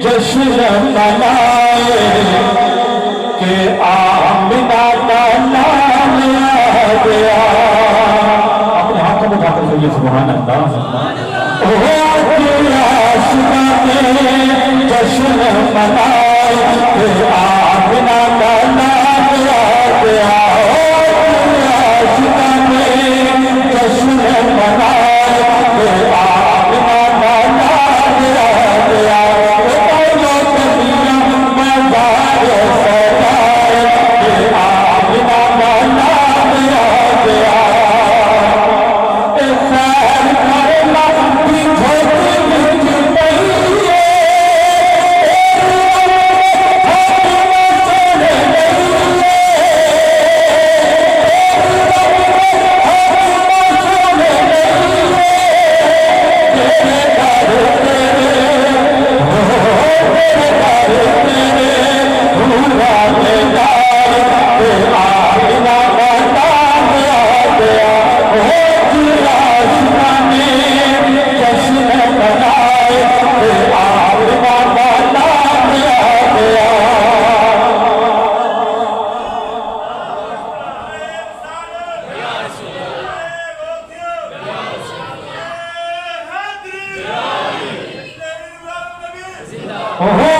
जश्न मनाए के आमिना का नाम आ गया। अपने हाथों में उठाकर कहिए सुभान अल्लाह। जश्न मनाए के आमिना का नाम आ गया। जश्न मनाए के आमिना का नाम आ गया। Oh